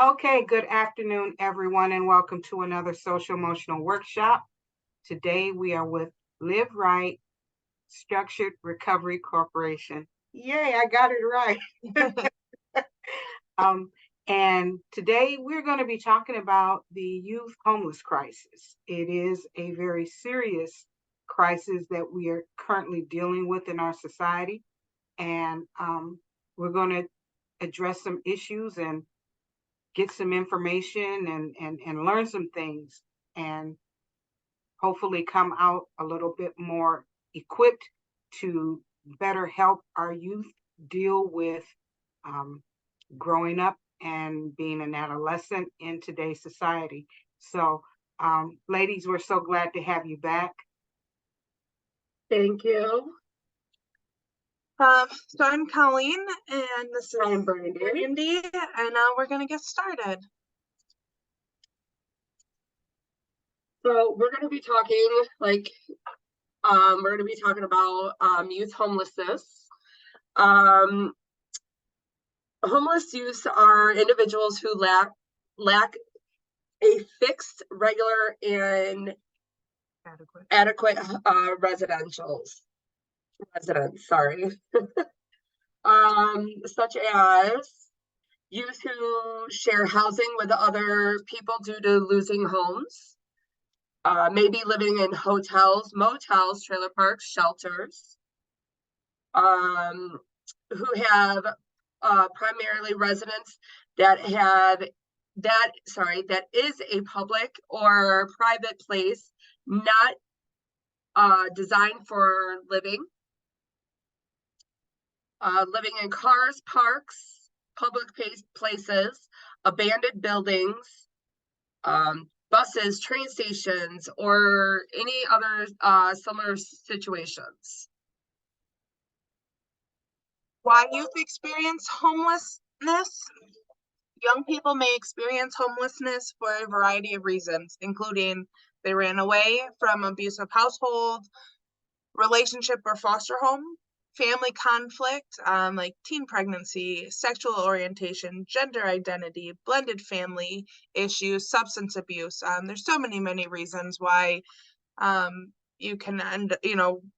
Okay, good afternoon, everyone, and welcome to another social emotional workshop. Today we are with Live Right Structured Recovery Corporation. Yay, I got it right. um, and today we're going to be talking about the youth homeless crisis. It is a very serious crisis that we are currently dealing with in our society, and we're going to address some issues and get some information and learn some things and hopefully come out a little bit more equipped to better help our youth deal with um, growing up and being an adolescent in today's society. So, ladies, we're so glad to have you back. Thank you. So I'm Colleen, and this is Brandy, and we're gonna get started. So we're going to be talking we're going to be talking about youth homelessness. Homeless youth are individuals who lack a fixed, regular, and adequate residents. Sorry, such as youth who share housing with other people due to losing homes. Maybe living in hotels, motels, trailer parks, shelters, who have primarily residents that is a public or private place not designed for living. Living in cars, parks, public places, abandoned buildings, buses, train stations, or any other similar situations. Why youth experience homelessness? Young people may experience homelessness for a variety of reasons, including they ran away from abusive household, relationship or foster home, family conflict, like teen pregnancy, sexual orientation, gender identity, blended family issues, substance abuse. There's so many reasons why you can end,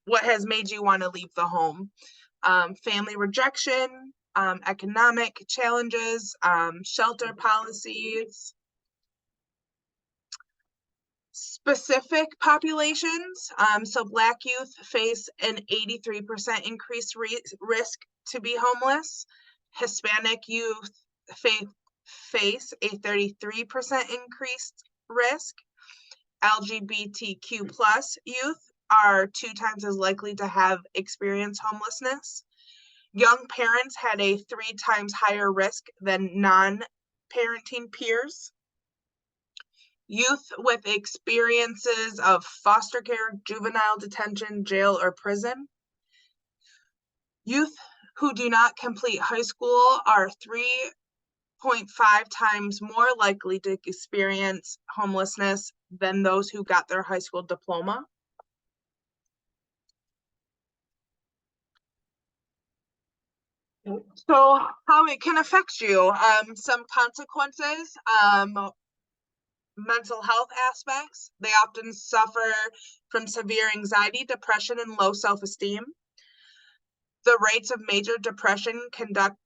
what has made you want to leave the home. Family rejection, economic challenges, shelter policies. Specific populations, so Black youth face an 83% increased risk to be homeless. Hispanic youth face a 33% increased risk. LGBTQ plus youth are 2 times as likely to have experienced homelessness. Young parents had a 3 times higher risk than non-parenting peers. Youth with experiences of foster care, juvenile detention, jail, or prison. Youth who do not complete high school are 3.5 times more likely to experience homelessness than those who got their high school diploma. So how it can affect you, some consequences, mental health aspects. They often suffer from severe anxiety, depression, and low self-esteem. The rates of major depression, conduct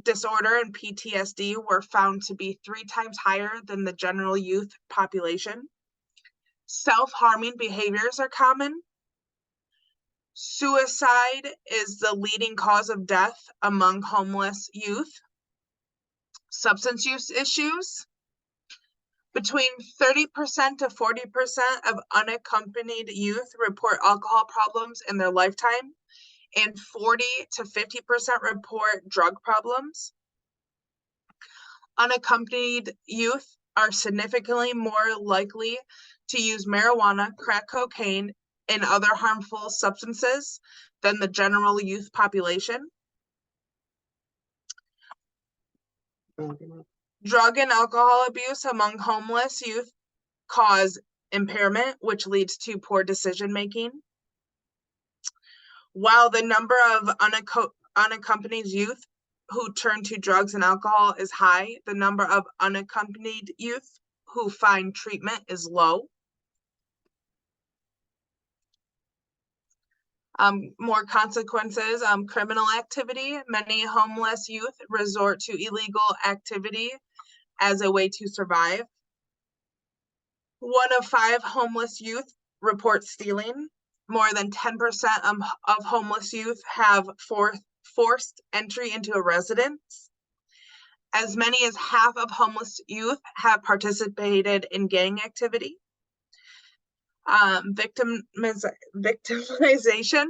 disorder, and PTSD were found to be 3 times higher than the general youth population. Self-harming behaviors are common. Suicide is the leading cause of death among homeless youth. Substance use issues. Between 30% to 40% of unaccompanied youth report alcohol problems in their lifetime, and 40 to 50% report drug problems. Unaccompanied youth are significantly more likely to use marijuana, crack cocaine, and other harmful substances than the general youth population. Drug and alcohol abuse among homeless youth cause impairment, which leads to poor decision making. While the number of unaccompanied youth who turn to drugs and alcohol is high. The number of unaccompanied youth who find treatment is low. More consequences, criminal activity. Many homeless youth resort to illegal activity as a way to survive. 1 of 5 homeless youth report stealing. More than 10% of homeless youth have forced entry into a residence. As many as half of homeless youth have participated in gang activity. Victimization.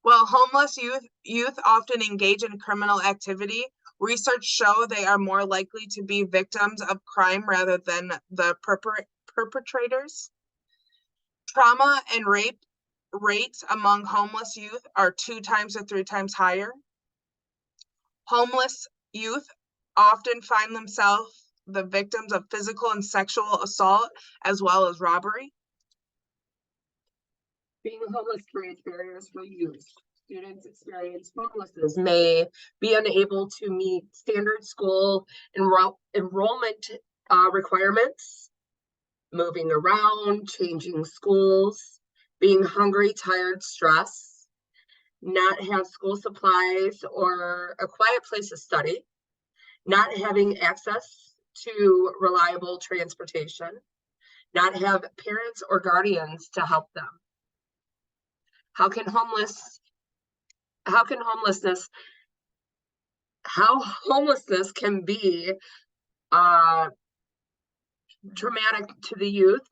While homeless youth often engage in criminal activity, research show they are more likely to be victims of crime rather than the perpetrators. Trauma and rape rates among homeless youth are 2 times to 3 times higher. Homeless youth often find themselves the victims of physical and sexual assault as well as robbery. Being homeless creates barriers for youth. Students experience homelessness, may be unable to meet standard school enrollment requirements, moving around, changing schools, being hungry, tired, stressed, not have school supplies or a quiet place to study, not having access to reliable transportation, not have parents or guardians to help them. How homelessness can be traumatic to the youth.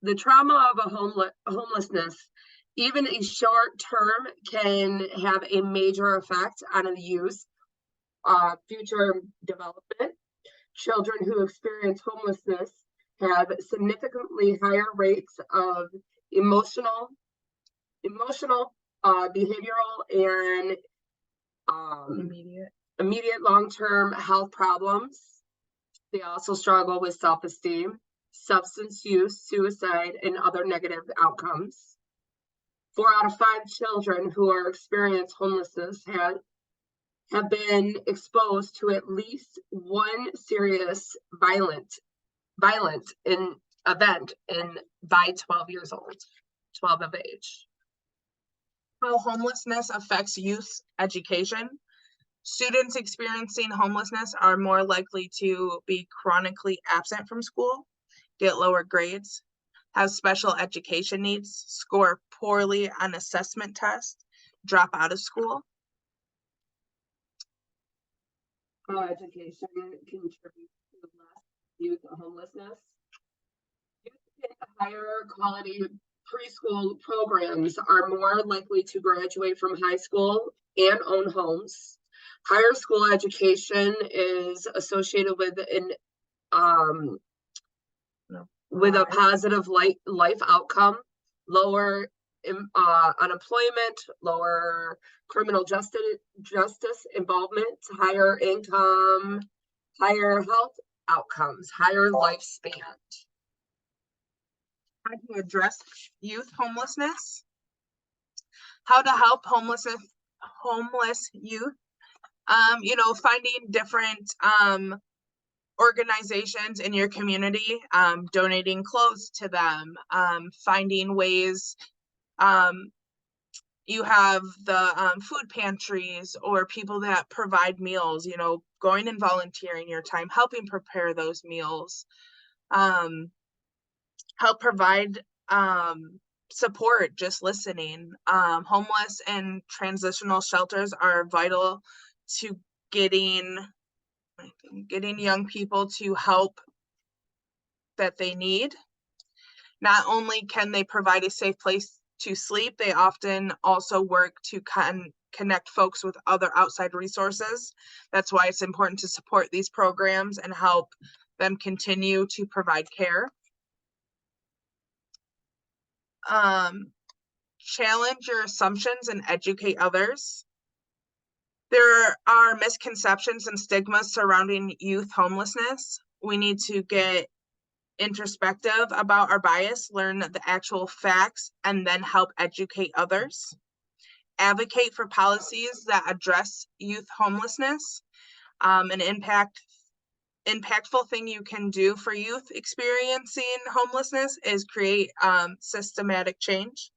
The trauma of homelessness, even a short term, can have a major effect on the youth future development. Children who experience homelessness have significantly higher rates of emotional, behavioral, and immediate long-term health problems. They also struggle with self-esteem, substance use, suicide, and other negative outcomes. 4 out of 5 children who are experiencing homelessness have been exposed to at least one serious violent event by 12 years old, 12 of age. How homelessness affects youth education. Students experiencing homelessness are more likely to be chronically absent from school, get lower grades, have special education needs, score poorly on assessment tests, drop out of school. How education contributes to less youth homelessness. Youth in higher quality preschool programs are more likely to graduate from high school and own homes. Higher school education is associated with a positive life outcome, lower unemployment, lower criminal justice involvement, higher income, higher health outcomes, higher lifespan. How to address youth homelessness. How to help homeless youth. Finding different organizations in your community, donating clothes to them, finding ways. You have the food pantries or people that provide meals, going and volunteering your time, helping prepare those meals, help provide support, just listening. Homeless and transitional shelters are vital to getting young people to help that they need. Not only can they provide a safe place to sleep, they often also work to connect folks with other outside resources. That's why it's important to support these programs and help them continue to provide care. Challenge your assumptions and educate others. There are misconceptions and stigmas surrounding youth homelessness. We need to get introspective about our bias, learn the actual facts, and then help educate others. advocate for policies that address youth homelessness. An impactful thing you can do for youth experiencing homelessness is create systematic change,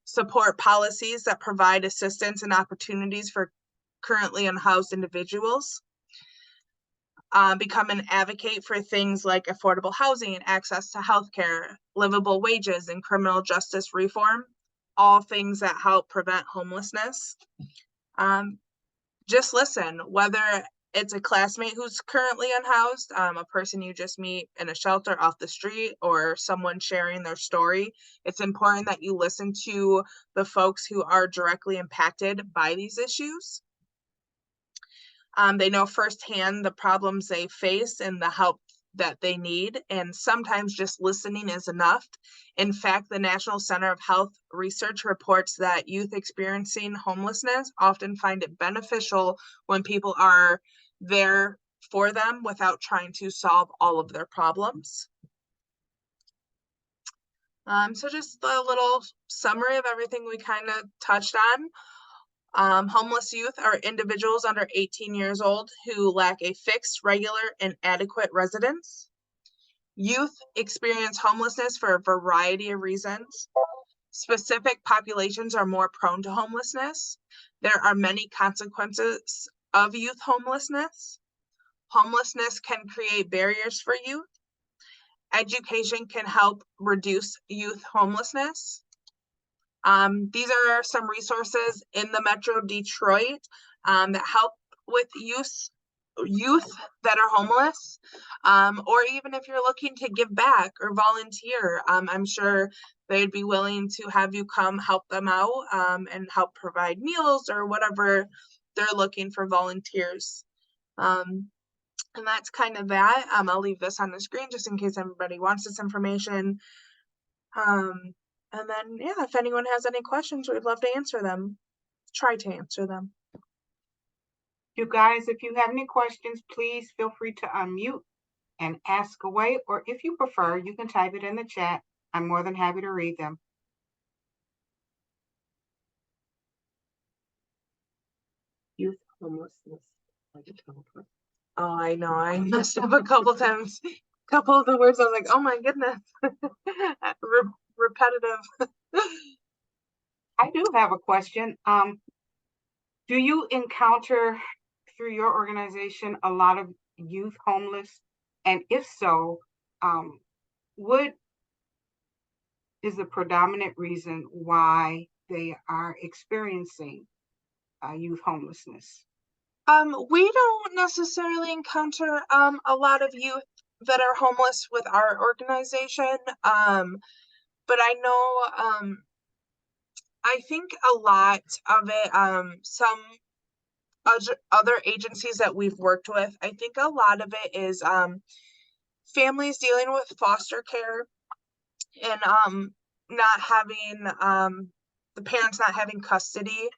support policies that provide assistance and opportunities for currently unhoused individuals, become an advocate for things like affordable housing, access to healthcare, livable wages, and criminal justice reform, all things that help prevent homelessness. Just listen, whether it's a classmate who's currently unhoused, a person you just meet in a shelter off the street, or someone sharing their story. It's important that you listen to the folks who are directly impacted by these issues. They know firsthand the problems they face and the help that they need, and sometimes just listening is enough. In fact, the National Center of Health Research reports that youth experiencing homelessness often find it beneficial when people are there for them without trying to solve all of their problems. So just a little summary of everything we kind of touched on. Homeless youth are individuals under 18 years old who lack a fixed, regular, and adequate residence. Youth experience homelessness for a variety of reasons. Specific populations are more prone to homelessness. There are many consequences of youth homelessness. Homelessness can create barriers for youth. Education can help reduce youth homelessness. These are some resources in the Metro Detroit that help with youth that are homeless, or even if you're looking to give back or volunteer, I'm sure they'd be willing to have you come help them out and help provide meals or whatever they're looking for volunteers. And that's kind of that. I'll leave this on the screen just in case everybody wants this information. And then, yeah, if anyone has any questions, we'd love to answer them. Try to answer them. You guys, if you have any questions, please feel free to unmute and ask away, or if you prefer, you can type it in the chat. I'm more than happy to read them. Youth homelessness. Oh, I know. I messed up a couple times. A couple of the words, I was like, oh my goodness. Repetitive. I do have a question. Do you encounter through your organization a lot of youth homeless? And if so, what is the predominant reason why they are experiencing youth homelessness? We don't necessarily encounter a lot of youth that are homeless with our organization. But I know I think a lot of it, some other agencies that we've worked with, I think a lot of it is families dealing with foster care and not having the parents not having custody.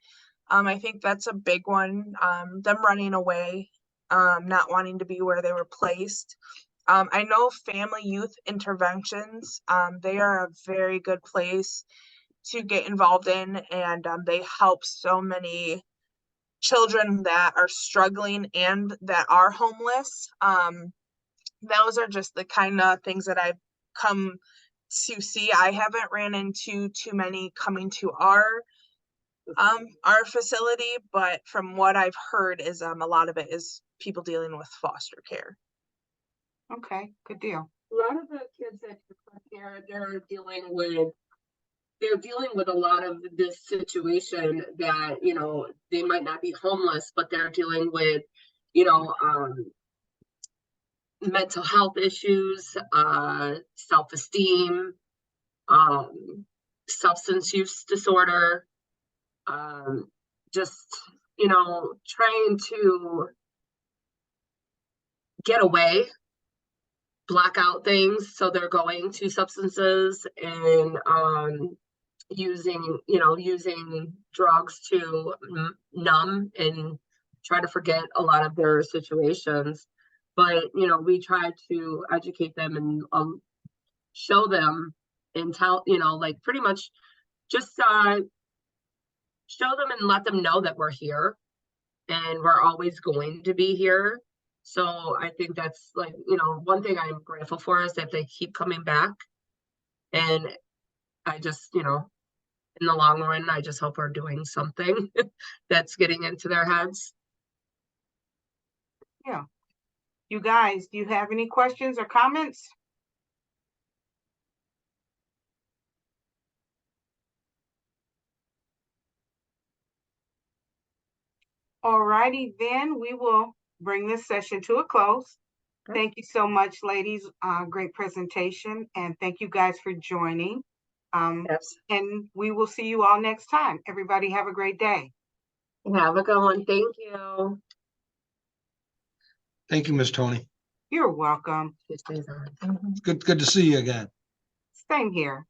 I think that's a big one. Them running away, not wanting to be where they were placed. I know family youth interventions, they are a very good place to get involved in, and they help so many children that are struggling and that are homeless. Those are just the kind of things that I've come to see. I haven't ran into too many coming to our facility, but from what I've heard is a lot of it is people dealing with foster care. Okay, good deal. A lot of the kids that here, they're dealing with a lot of this situation that, you know, they might not be homeless, but they're dealing with, you know, mental health issues, self-esteem, substance use disorder, just, you know, trying to get away, block out things, so they're going to substances and using drugs to numb and try to forget a lot of their situations. But we try to educate them and show them and tell, like, pretty much just show them and let them know that we're here and we're always going to be here. So I think that's like, one thing I'm grateful for is that they keep coming back. And I just, in the long run, I just hope we're doing something that's getting into their heads. Yeah. You guys, do you have any questions or comments? Alrighty, then we will bring this session to a close. Okay. Thank you so much, ladies. Great presentation, and thank you guys for joining. Yes. And we will see you all next time. Everybody have a great day. Have a good one. Thank you. Thank you, Ms. Toni. You're welcome. It stays on. Good to see you again. Same here.